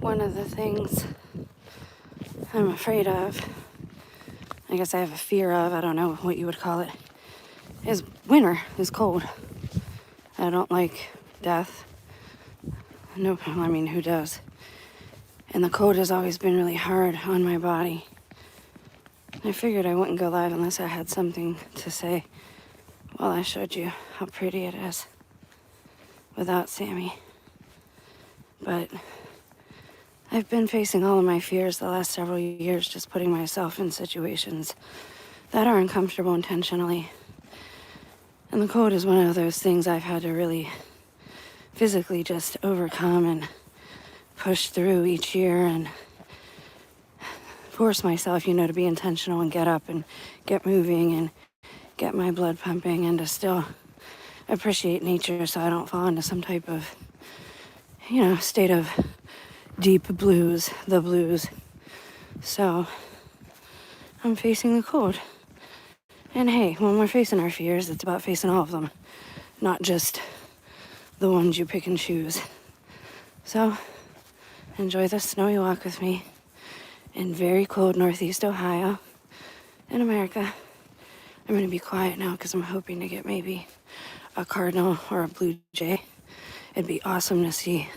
One of the things I'm afraid of, I guess I have a fear of, I don't know what you would call it, is winter, is cold. I don't like death. No, I mean, who does? And the cold has always been really hard on my body. I figured I wouldn't go live unless I had something to say. Well, I showed you how pretty it is without Sammy. But I've been facing all of my fears the last several years, just putting myself in situations that are uncomfortable intentionally. And the cold is one of those things I've had to really physically just overcome and push through each year and force myself, to be intentional and get up and get moving and get my blood pumping and to still appreciate nature so I don't fall into some type of, state of deep blues, the blues. So I'm facing the cold. And hey, when we're facing our fears, it's about facing all of them, not just the ones you pick and choose. So enjoy the snowy walk with me in very cold Northeast Ohio in America. I'm going to be quiet now because I'm hoping to get maybe a cardinal or a blue jay. It'd be awesome to see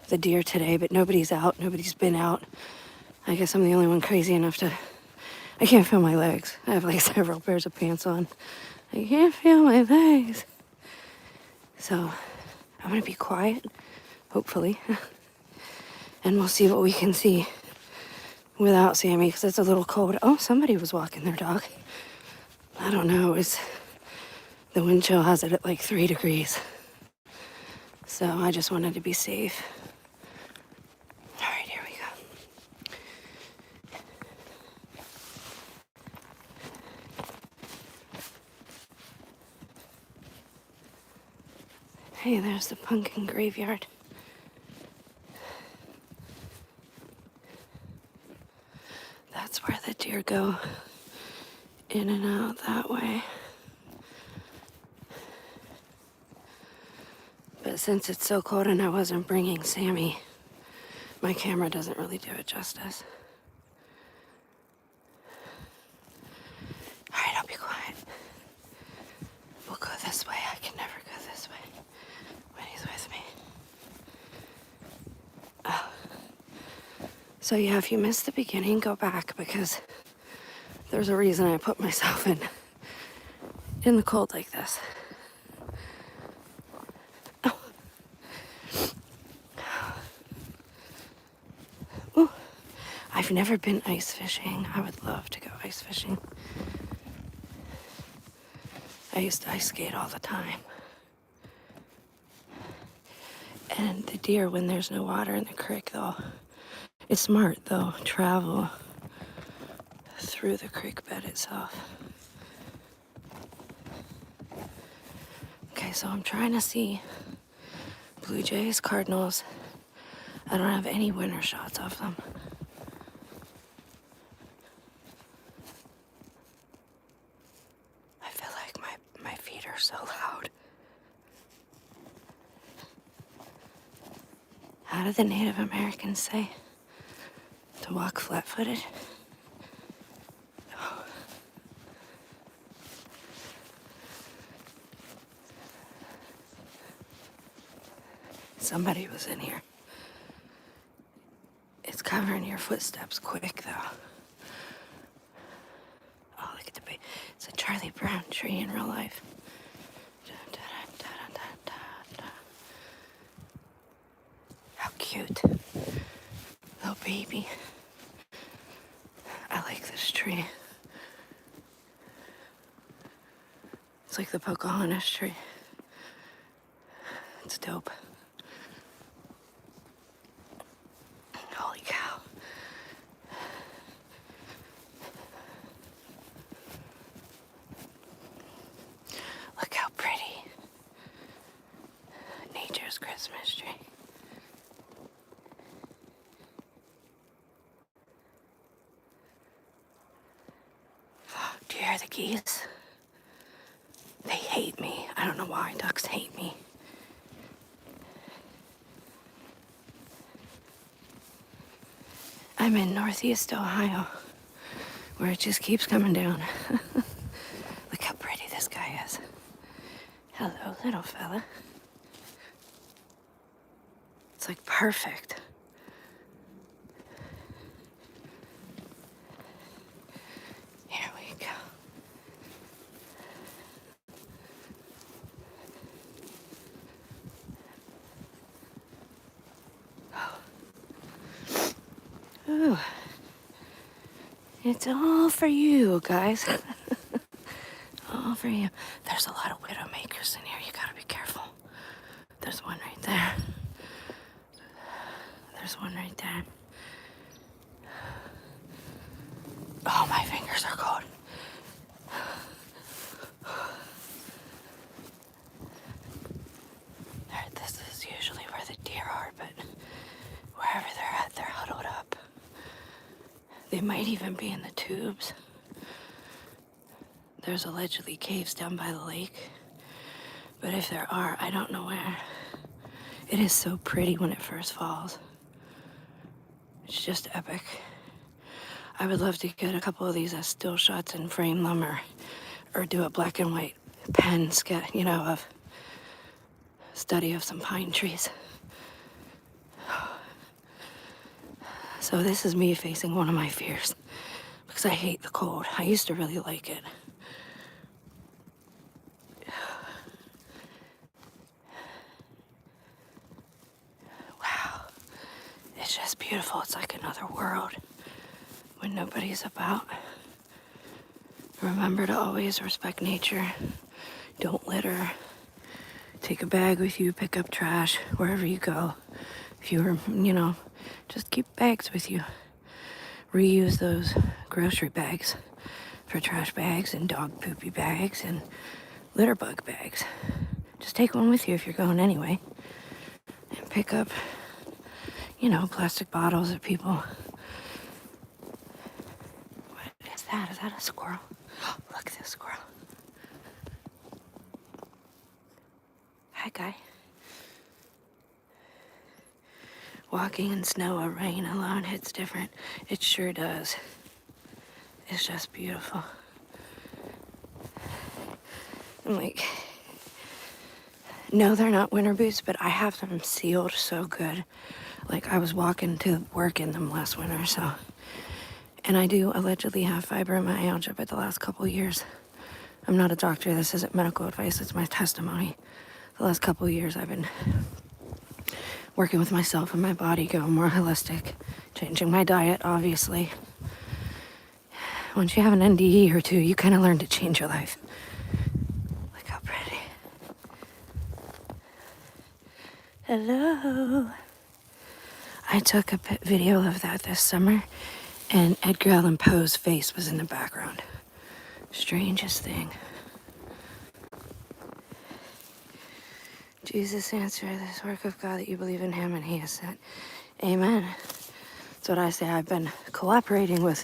the deer today, but nobody's out. Nobody's been out. I guess I'm the only one crazy enough to... I can't feel my legs. I have like several pairs of pants on. I can't feel my legs. So I'm going to be quiet, hopefully. And we'll see what we can see without Sammy, because it's a little cold. Oh, somebody was walking their dog. I don't know. The wind chill has it at like 3 degrees. So I just wanted to be safe. All right, here we go. Hey, there's the pumpkin graveyard. That's where the deer go in and out that way. But since it's so cold and I wasn't bringing Sammy, my camera doesn't really do it justice. All right, I'll be quiet. We'll go this way. I can never go this way when he's with me. Oh. So yeah, if you missed the beginning, go back because there's a reason I put myself in the cold like this. Oh. Ooh. I've never been ice fishing. I would love to go ice fishing. I used to ice skate all the time. And the deer, when there's no water in the creek, it's smart, they'll travel through the creek bed itself. Okay, so I'm trying to see blue jays, cardinals. I don't have any winter shots of them. I feel like my feet are so loud. How do the Native Americans say? To walk flat-footed? Oh. Somebody was in here. It's covering your footsteps quick, though. Oh, look at the big... It's a Charlie Brown tree in real life. How cute. Little baby. I like this tree. It's like the Pocahontas tree. It's dope. Holy cow. Look how pretty. Nature's Christmas tree. Do you hear the geese? They hate me. I don't know why ducks hate me. I'm in Northeast Ohio, where it just keeps coming down. Look how pretty this guy is. Hello, little fella. It's like perfect. Here we go. Ooh. It's all for you, guys. All for you. There's a lot of widowmakers in here. You gotta be careful. There's one right there. There's one right there. Oh, my fingers are cold. This is usually where the deer are, but wherever they're at, they're huddled up. They might even be in the tubes. There's allegedly caves down by the lake, but if there are, I don't know where. It is so pretty when it first falls. It's just epic. I would love to get a couple of these as still shots and frame them, or do a black and white pen sketch, of study of some pine trees. So this is me facing one of my fears, because I hate the cold. I used to really like it. Wow, it's just beautiful. It's like another world when nobody's about. Remember to always respect nature. Don't litter. Take a bag with you, pick up trash wherever you go. If you're, just keep bags with you. Reuse those grocery bags for trash bags and dog poopy bags and litter bug bags. Just take one with you if you're going anyway. And pick up, plastic bottles that people... What is that? Is that a squirrel? Look at this squirrel. Hi, guy. Walking in snow or rain alone hits different. It sure does. It's just beautiful. I'm like, no, they're not winter boots, but I have them sealed so good. Like, I was walking to work in them last winter, so. And I do allegedly have fibromyalgia, but the last couple of years, I'm not a doctor, this isn't medical advice, it's my testimony. The last couple of years I've been working with myself and my body, going more holistic, changing my diet, obviously. Once you have an NDE or two, you kind of learn to change your life. Look how pretty. Hello. I took a video of that this summer, and Edgar Allan Poe's face was in the background. Strangest thing. Jesus, answer this work of God that you believe in him and he has sent. Amen. That's what I say. I've been cooperating with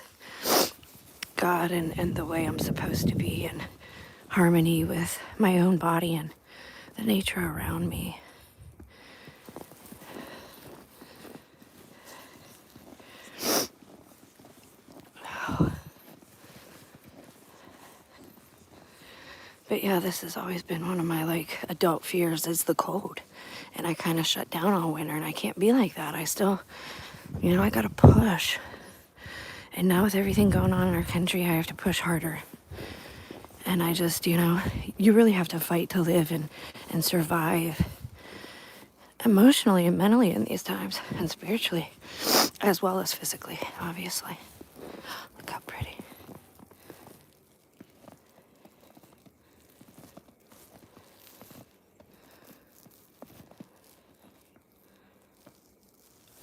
God and the way I'm supposed to be in harmony with my own body and the nature around me. But yeah, this has always been one of my adult fears is the cold. And I kind of shut down all winter, and I can't be like that. I still, I gotta push. And now with everything going on in our country, I have to push harder. And I just, you really have to fight to live and survive emotionally and mentally in these times, and spiritually, as well as physically, obviously. Look how pretty.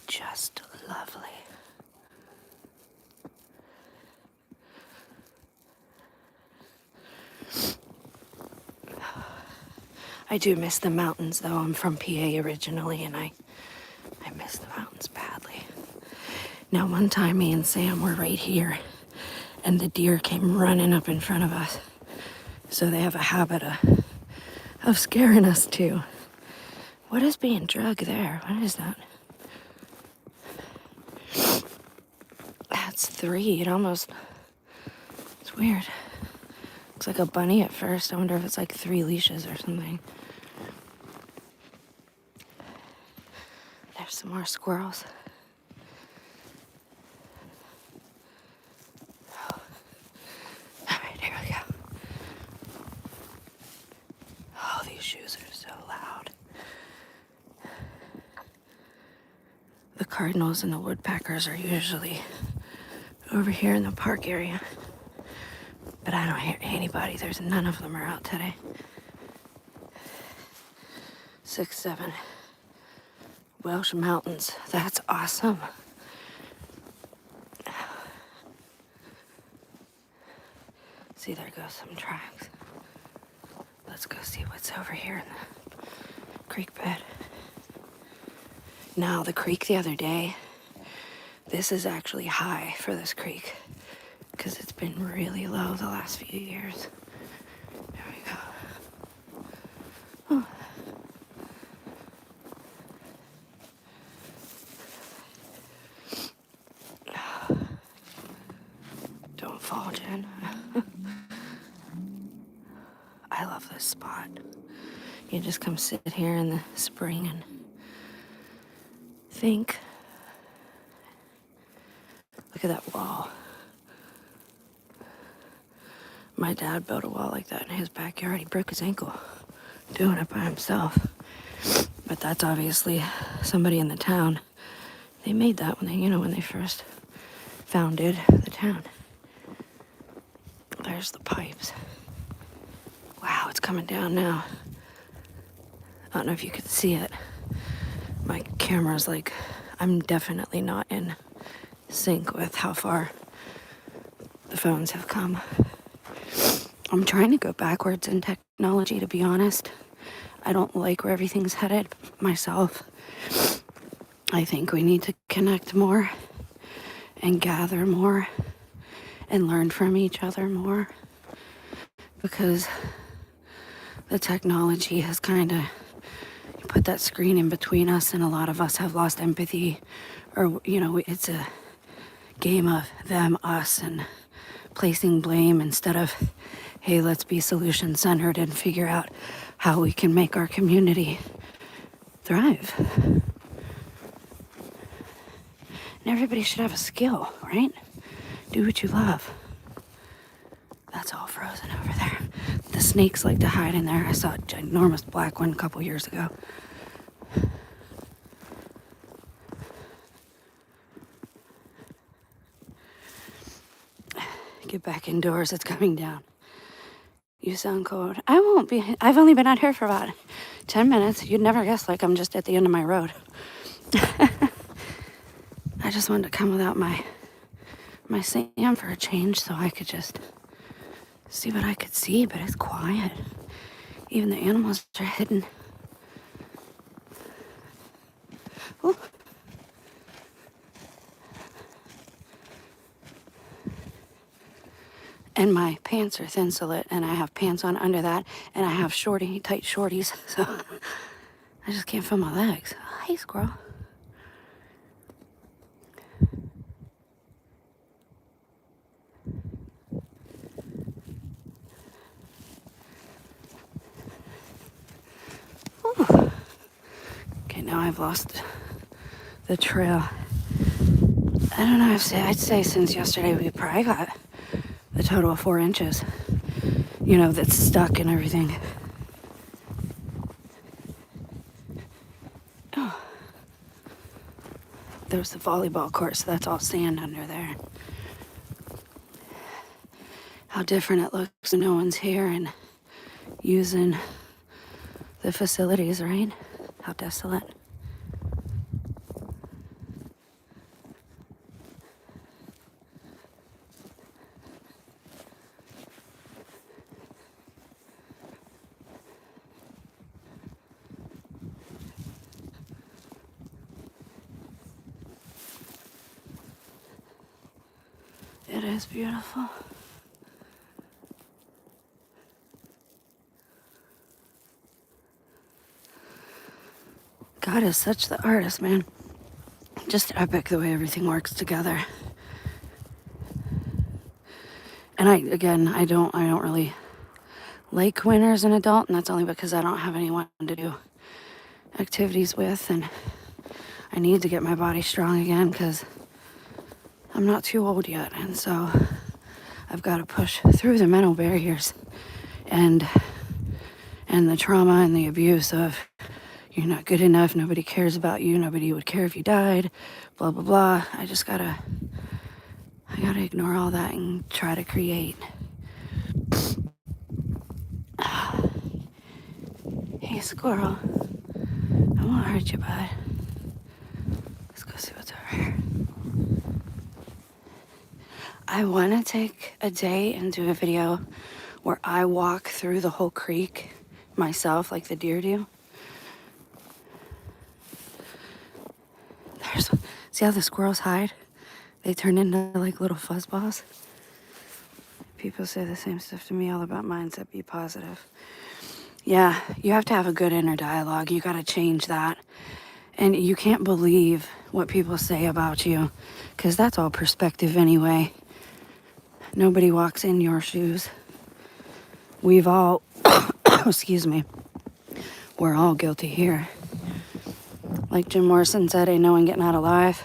Just lovely. I do miss the mountains, though. I'm from PA originally, and I miss the mountains badly. Now, one time, me and Sam were right here, and the deer came running up in front of us. So they have a habit of scaring us, too. What is being drugged there? What is that? it's 3. It's weird. Looks like a bunny at first. I wonder if it's like 3 leashes or something. There's some more squirrels. All right, here we go. Oh, these shoes are so loud. The cardinals and the woodpeckers are usually over here in the park area. But I don't hear anybody. There's none of them are out today. 6, 7. Welsh Mountains. That's awesome. See, there goes some tracks. Let's go see what's over here in the creek bed. Now, the creek the other day, this is actually high for this creek because it's been really low the last few years. There we go. Oh. Don't fall, Jen. I love this spot. You just come sit here in the spring and think. Look at that wall. My dad built a wall like that in his backyard. He broke his ankle doing it by himself. But that's obviously somebody in the town. They made that when they first founded the town. There's the pipes. Wow, it's coming down now. I don't know if you could see it. My camera's like, I'm definitely not in sync with how far the phones have come. I'm trying to go backwards in technology, to be honest. I don't like where everything's headed myself. I think we need to connect more and gather more and learn from each other more, because the technology has kind of put that screen in between us, and a lot of us have lost empathy, or it's a game of them, us, and placing blame instead of, hey, let's be solution centered and figure out how we can make our community thrive. And everybody should have a skill, right? Do what you love. That's all frozen over there. The snakes like to hide in there. I saw a ginormous black one a couple years ago. Get back indoors, it's coming down. You sound cold. I won't be. I've only been out here for about 10 minutes. You'd never guess, like I'm just at the end of my road. I just wanted to come without my Sam for a change so I could just see what I could see, but it's quiet. Even the animals are hidden. Ooh. And my pants are thin slit, and I have pants on under that, and I have tight shorties, so I just can't feel my legs. Oh, hey, squirrel. Ooh. Okay, now I've lost the trail. I don't know, I'd say since yesterday we probably got a total of 4 inches, that's stuck and everything. Oh. There's the volleyball court, so that's all sand under there. How different it looks when no one's here and using the facilities, right? How desolate. It is beautiful. God is such the artist, man. Just epic the way everything works together. And I don't really like winter as an adult, and that's only because I don't have anyone to do activities with, and I need to get my body strong again because I'm not too old yet, and so I've got to push through the mental barriers and the trauma and the abuse of you're not good enough, nobody cares about you, nobody would care if you died, blah blah blah. I gotta ignore all that and try to create. Hey squirrel, I won't hurt you, bud. Let's go see what's over here. I want to take a day and do a video where I walk through the whole creek myself like the deer do. See how the squirrels hide? They turn into like little fuzzballs. People say the same stuff to me all about mindset, be positive. Yeah, you have to have a good inner dialogue. You got to change that. And you can't believe what people say about you because that's all perspective anyway. Nobody walks in your shoes. We've all, excuse me, we're all guilty here. Like Jim Morrison said, ain't no one getting out alive.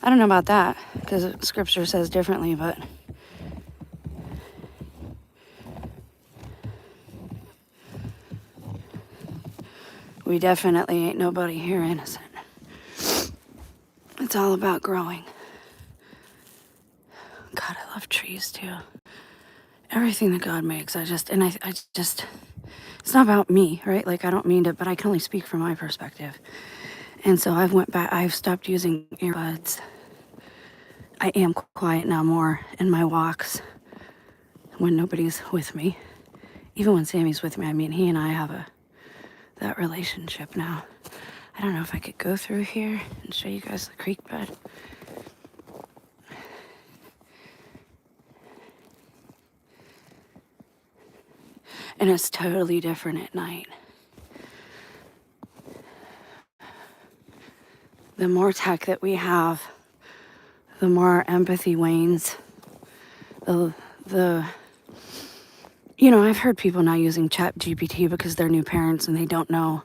I don't know about that because scripture says differently, but we definitely ain't nobody here innocent. It's all about growing. God, I love trees too. Everything that God makes, I just, it's not about me, right? Like I don't mean to, but I can only speak from my perspective. And so I've stopped using earbuds. I am quiet now more in my walks when nobody's with me. Even when Sammy's with me, I mean, he and I have that relationship now. I don't know if I could go through here and show you guys the creek bed. And it's totally different at night. The more tech that we have, the more our empathy wanes. I've heard people not using ChatGPT because they're new parents and they don't know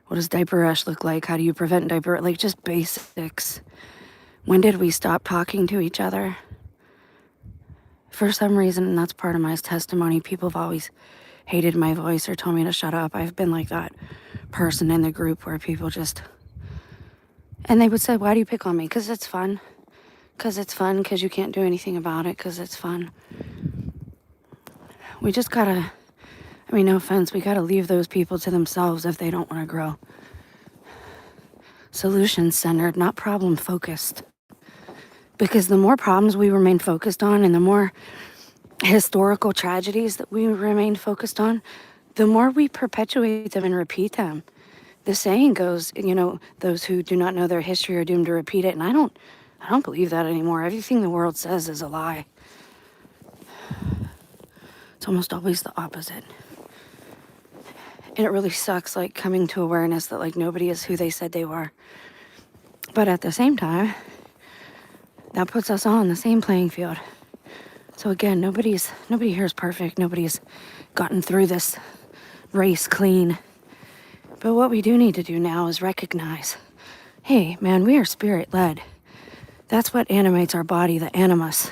what does diaper rash look like, how do you prevent diaper, like just basics. When did we stop talking to each other? For some reason, and that's part of my testimony, people have always hated my voice or told me to shut up. I've been like that person in the group where people just, and they would say, why do you pick on me? Because it's fun. Because it's fun, because you can't do anything about it, because it's fun. We just gotta, no offense, we gotta leave those people to themselves if they don't want to grow. Solution-centered, not problem-focused. Because the more problems we remain focused on and the more historical tragedies that we remain focused on, the more we perpetuate them and repeat them. The saying goes, those who do not know their history are doomed to repeat it. And I don't believe that anymore. Everything the world says is a lie. It's almost always the opposite. And it really sucks, like, coming to awareness that, like, nobody is who they said they were. But at the same time, that puts us all on the same playing field. So again, nobody here is perfect. Nobody's gotten through this race clean. But what we do need to do now is recognize, hey, man, we are spirit-led. That's what animates our body, the animus.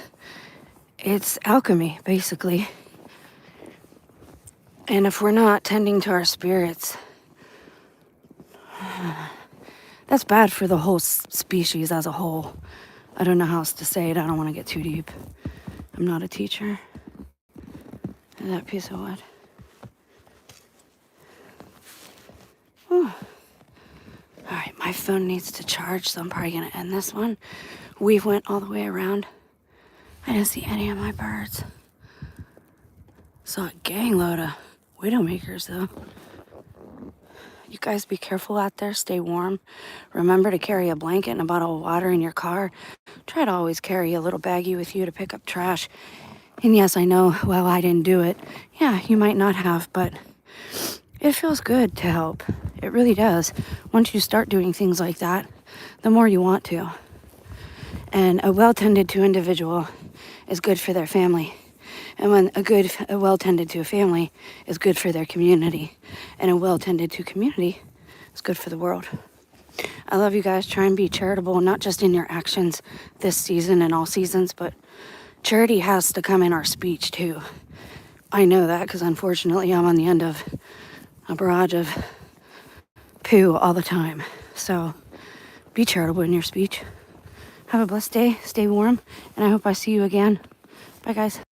It's alchemy, basically. And if we're not tending to our spirits, that's bad for the whole species as a whole. I don't know how else to say it. I don't want to get too deep. I'm not a teacher. And that piece of wood. Whew. All right, my phone needs to charge, so I'm probably going to end this one. We went all the way around. I didn't see any of my birds. Saw a gang load of widowmakers, though. You guys be careful out there. Stay warm. Remember to carry a blanket and a bottle of water in your car. Try to always carry a little baggie with you to pick up trash. And yes, I know, well, I didn't do it. Yeah, you might not have, but it feels good to help. It really does. Once you start doing things like that, the more you want to. And a well-tended to individual is good for their family. And when a well-tended to family is good for their community, and a well-tended to community is good for the world. I love you guys. Try and be charitable, not just in your actions this season and all seasons, but charity has to come in our speech too. I know that because unfortunately I'm on the end of a barrage of poo all the time. So be charitable in your speech. Have a blessed day. Stay warm. And I hope I see you again. Bye, guys.